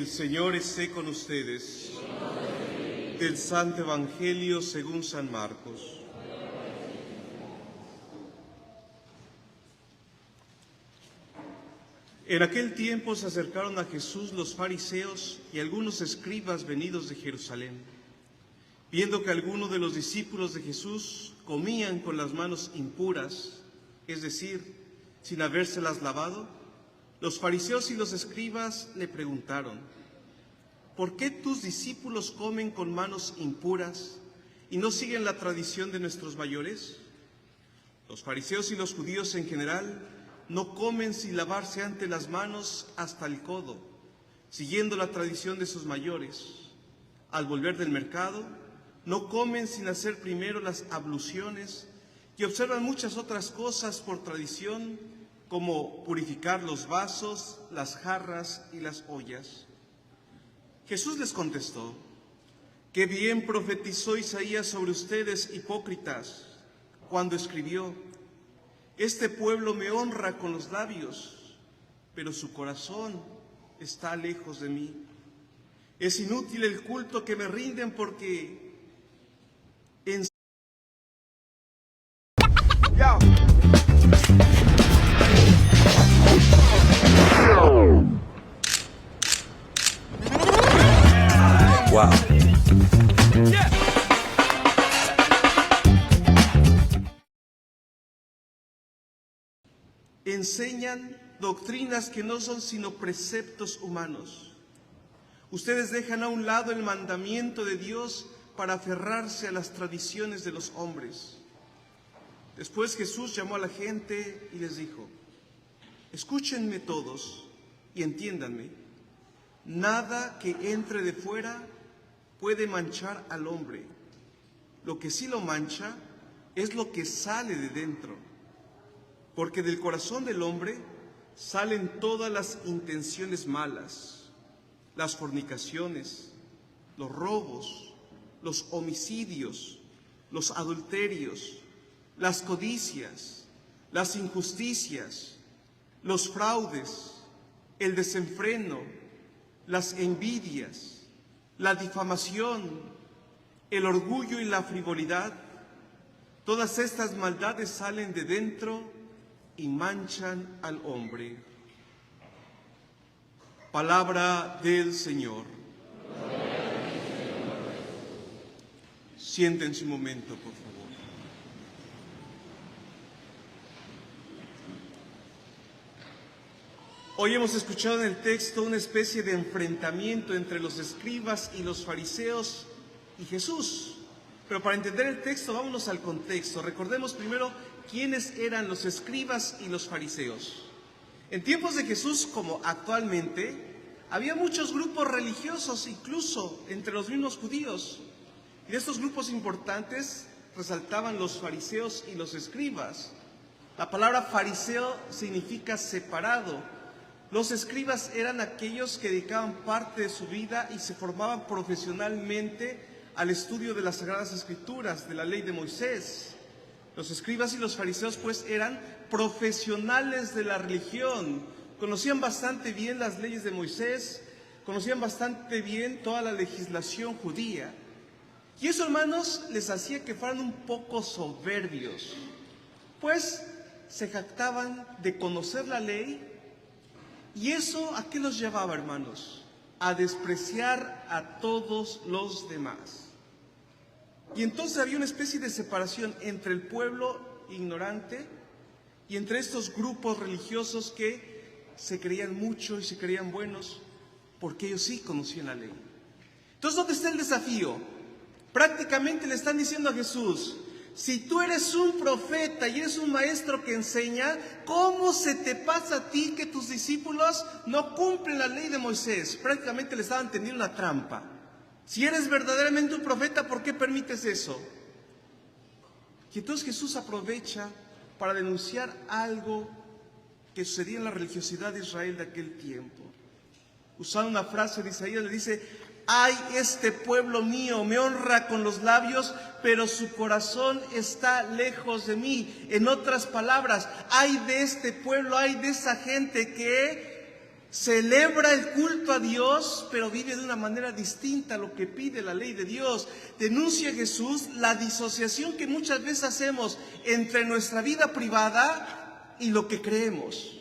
El Señor esté con ustedes. Del Santo Evangelio según San Marcos. En aquel tiempo se acercaron a Jesús los fariseos y algunos escribas venidos de Jerusalén. Viendo que algunos de los discípulos de Jesús comían con las manos impuras, es decir, sin habérselas lavado, los fariseos y los escribas le preguntaron: ¿por qué tus discípulos comen con manos impuras y no siguen la tradición de nuestros mayores? Los fariseos y los judíos en general no comen sin lavarse antes las manos hasta el codo, siguiendo la tradición de sus mayores. Al volver del mercado, no comen sin hacer primero las abluciones y observan muchas otras cosas por tradición, como purificar los vasos, las jarras y las ollas. Jesús les contestó: «Qué bien profetizó Isaías sobre ustedes, hipócritas, cuando escribió: este pueblo me honra con los labios, pero su corazón está lejos de mí. Es inútil el culto que me rinden porque Wow. enseñan doctrinas que no son sino preceptos humanos. Ustedes dejan a un lado el mandamiento de Dios para aferrarse a las tradiciones de los hombres». Después Jesús llamó a la gente y les dijo: «Escúchenme todos y entiéndanme. Nada que entre de fuera puede manchar al hombre. Lo que sí lo mancha es lo que sale de dentro. Porque del corazón del hombre salen todas las intenciones malas, las fornicaciones, los robos, los homicidios, los adulterios, las codicias, las injusticias, los fraudes, el desenfreno, las envidias, la difamación, el orgullo y la frivolidad. Todas estas maldades salen de dentro y manchan al hombre». Palabra del Señor. Siéntense un momento, por favor. Hoy hemos escuchado en el texto una especie de enfrentamiento entre los escribas y los fariseos y Jesús. Pero para entender el texto, vámonos al contexto. Recordemos primero quiénes eran los escribas y los fariseos. En tiempos de Jesús, como actualmente, había muchos grupos religiosos, incluso entre los mismos judíos. Y de estos grupos importantes resaltaban los fariseos y los escribas. La palabra fariseo significa separado. Los escribas eran aquellos que dedicaban parte de su vida y se formaban profesionalmente al estudio de las Sagradas Escrituras, de la ley de Moisés. Los escribas y los fariseos, pues, eran profesionales de la religión. Conocían bastante bien las leyes de Moisés, conocían bastante bien toda la legislación judía. Y eso, hermanos, les hacía que fueran un poco soberbios, pues se jactaban de conocer la ley. ¿Y eso a qué los llevaba, hermanos? A despreciar a todos los demás. Y entonces había una especie de separación entre el pueblo ignorante y entre estos grupos religiosos que se creían mucho y se creían buenos, porque ellos sí conocían la ley. Entonces, ¿dónde está el desafío? Prácticamente le están diciendo a Jesús: si tú eres un profeta y eres un maestro que enseña, ¿cómo se te pasa a ti que tus discípulos no cumplen la ley de Moisés? Prácticamente le estaban tendiendo una trampa. Si eres verdaderamente un profeta, ¿por qué permites eso? Y entonces Jesús aprovecha para denunciar algo que sucedía en la religiosidad de Israel de aquel tiempo. Usando una frase de Isaías, le dice: «Ay, este pueblo mío me honra con los labios, pero su corazón está lejos de mí». En otras palabras, ay de este pueblo, ay de esa gente que celebra el culto a Dios, pero vive de una manera distinta a lo que pide la ley de Dios. Denuncia a Jesús la disociación que muchas veces hacemos entre nuestra vida privada y lo que creemos.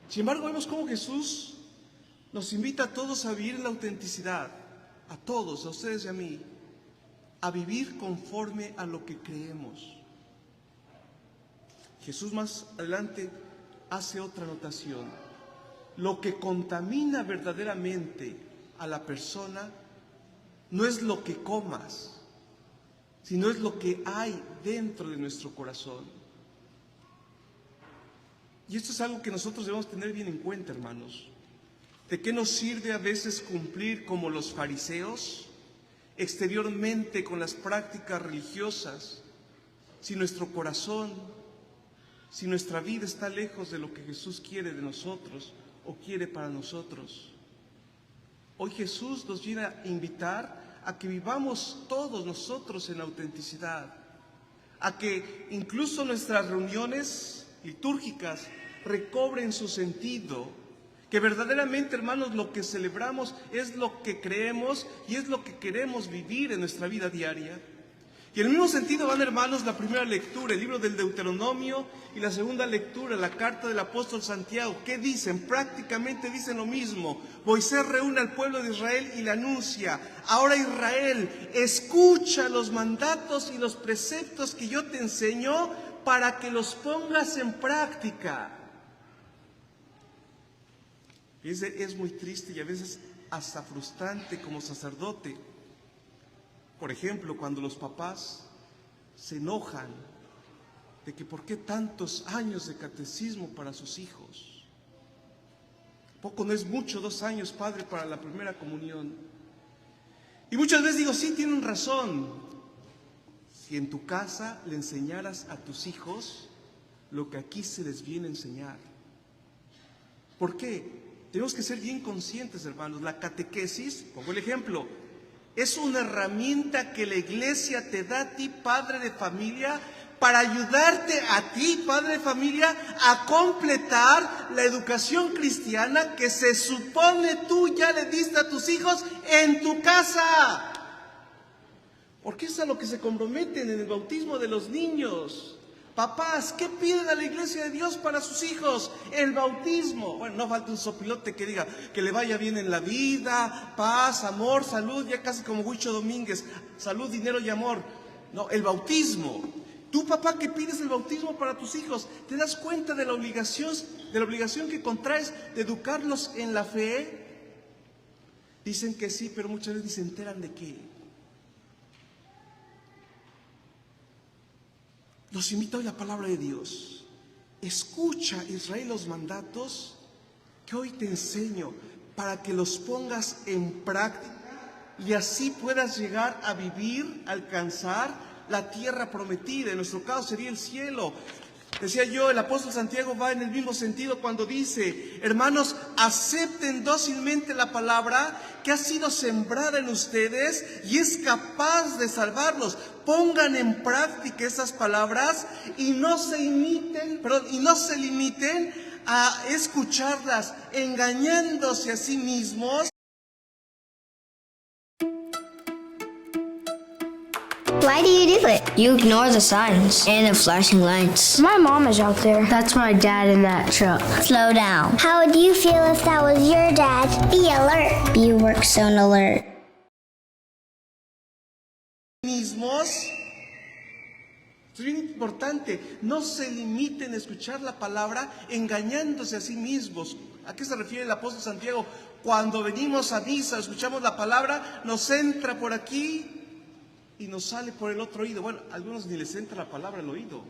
Sin embargo, vemos cómo Jesús nos invita a todos a vivir la autenticidad, a todos, a ustedes y a mí, a vivir conforme a lo que creemos. Jesús más adelante hace otra anotación. Lo que contamina verdaderamente a la persona no es lo que comas, sino es lo que hay dentro de nuestro corazón. Y esto es algo que nosotros debemos tener bien en cuenta, hermanos. ¿De qué nos sirve a veces cumplir como los fariseos, exteriormente con las prácticas religiosas, si nuestro corazón, si nuestra vida está lejos de lo que Jesús quiere de nosotros o quiere para nosotros? Hoy Jesús nos viene a invitar a que vivamos todos nosotros en autenticidad, a que incluso nuestras reuniones litúrgicas recobren su sentido, que verdaderamente, hermanos, lo que celebramos es lo que creemos y es lo que queremos vivir en nuestra vida diaria. Y en el mismo sentido van, hermanos, la primera lectura, el libro del Deuteronomio, y la segunda lectura, la carta del apóstol Santiago. ¿Qué dicen? Prácticamente dicen lo mismo. Moisés reúne al pueblo de Israel y le anuncia: ahora Israel, escucha los mandatos y los preceptos que yo te enseño para que los pongas en práctica. Y es muy triste y a veces hasta frustrante como sacerdote. Por ejemplo, cuando los papás se enojan de que por qué tantos años de catecismo para sus hijos. Poco no es mucho, 2 años, padre, para la primera comunión. Y muchas veces digo, sí, tienen razón. Si en tu casa le enseñaras a tus hijos lo que aquí se les viene a enseñar. ¿Por qué? Tenemos que ser bien conscientes, hermanos. La catequesis, pongo el ejemplo, es una herramienta que la iglesia te da a ti, padre de familia, para ayudarte a ti, padre de familia, a completar la educación cristiana que se supone tú ya le diste a tus hijos en tu casa. Porque es a lo que se comprometen en el bautismo de los niños. Papás, ¿qué piden a la iglesia de Dios para sus hijos? El bautismo. Bueno, no falta un sopilote que diga que le vaya bien en la vida, paz, amor, salud, ya casi como Huicho Domínguez, salud, dinero y amor. No, el bautismo. Tú, papá, ¿qué pides el bautismo para tus hijos? ¿Te das cuenta de la obligación que contraes de educarlos en la fe? Dicen que sí, pero muchas veces ni se enteran de qué. Nos invita hoy la palabra de Dios. Escucha, Israel, los mandatos que hoy te enseño para que los pongas en práctica y así puedas llegar a vivir, alcanzar la tierra prometida. En nuestro caso sería el cielo. Decía yo, el apóstol Santiago va en el mismo sentido cuando dice: hermanos, acepten dócilmente la palabra que ha sido sembrada en ustedes y es capaz de salvarlos. Pongan en práctica esas palabras y no se limiten a escucharlas, engañándose a sí mismos. Why do you do it? You ignore the signs and the flashing lights. My mom is out there. That's my dad in that truck. Slow down. How would you feel if that was your dad? Be alert. You work zone alert. Mismos. Es bien importante, no se limiten a escuchar la palabra engañándose a sí mismos. ¿A qué se refiere el apóstol Santiago? Cuando venimos a misa, escuchamos la palabra, nos entra por aquí y nos sale por el otro oído. Bueno, a algunos ni les entra la palabra al oído.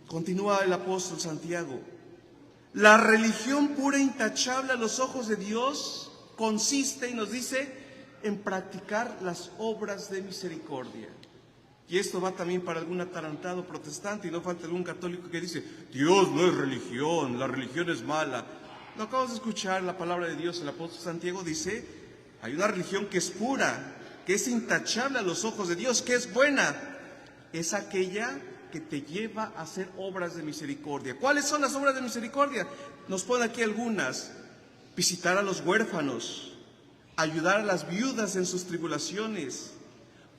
Continúa el apóstol Santiago. La religión pura e intachable a los ojos de Dios consiste, y nos dice, en practicar las obras de misericordia. Y esto va también para algún atarantado protestante, y no falta algún católico que dice: Dios no es religión, la religión es mala. No acabamos de escuchar la palabra de Dios. El apóstol Santiago dice: hay una religión que es pura, que es intachable a los ojos de Dios, que es buena. Es aquella que te lleva a hacer obras de misericordia. ¿Cuáles son las obras de misericordia? Nos ponen aquí algunas: visitar a los huérfanos, ayudar a las viudas en sus tribulaciones,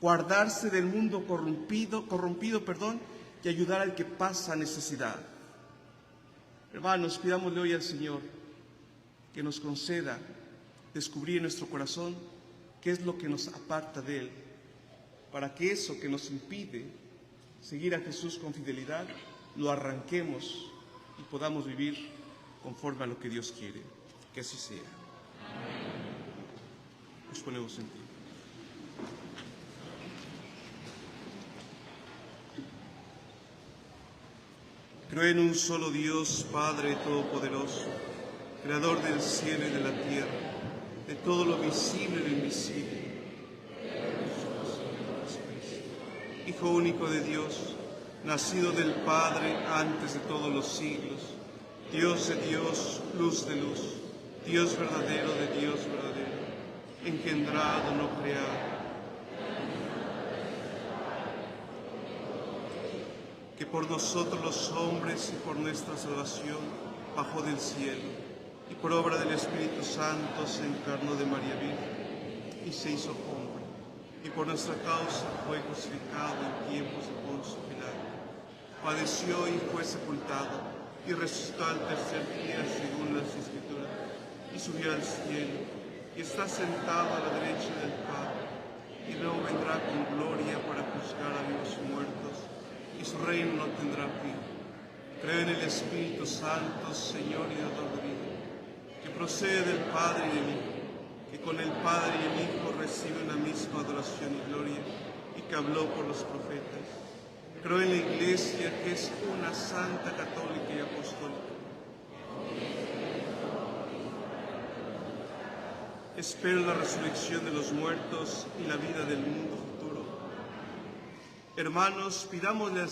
guardarse del mundo corrompido, y ayudar al que pasa necesidad. Hermanos, pidámosle hoy al Señor que nos conceda descubrir en nuestro corazón qué es lo que nos aparta de Él, para que eso que nos impide seguir a Jesús con fidelidad, lo arranquemos y podamos vivir conforme a lo que Dios quiere. Que así sea. Nos ponemos en pie. Creo en un solo Dios, Padre Todopoderoso, Creador del cielo y de la tierra, de todo lo visible y lo invisible. Hijo único de Dios, nacido del Padre antes de todos los siglos, Dios de Dios, luz de luz, Dios verdadero de Dios verdadero, engendrado, no creado. Que por nosotros los hombres y por nuestra salvación bajó del cielo, y por obra del Espíritu Santo se encarnó de María Virgen y se hizo hombre, y por nuestra causa fue crucificado en tiempos de Poncio Pilato, padeció y fue sepultado, y resucitó al tercer día según las Escrituras, y subió al cielo, y está sentado a la derecha del Padre, y luego vendrá con gloria para juzgar a vivos y muertos, y su reino no tendrá fin. Creo en el Espíritu Santo, Señor y Dador de vida, que procede del Padre y del Hijo, que con el Padre y el Hijo recibe una misma adoración y gloria, y que habló por los profetas. Creo en la Iglesia, que es una santa, católica y apostólica. Espero la resurrección de los muertos y la vida del mundo futuro. Hermanos, pidámosle al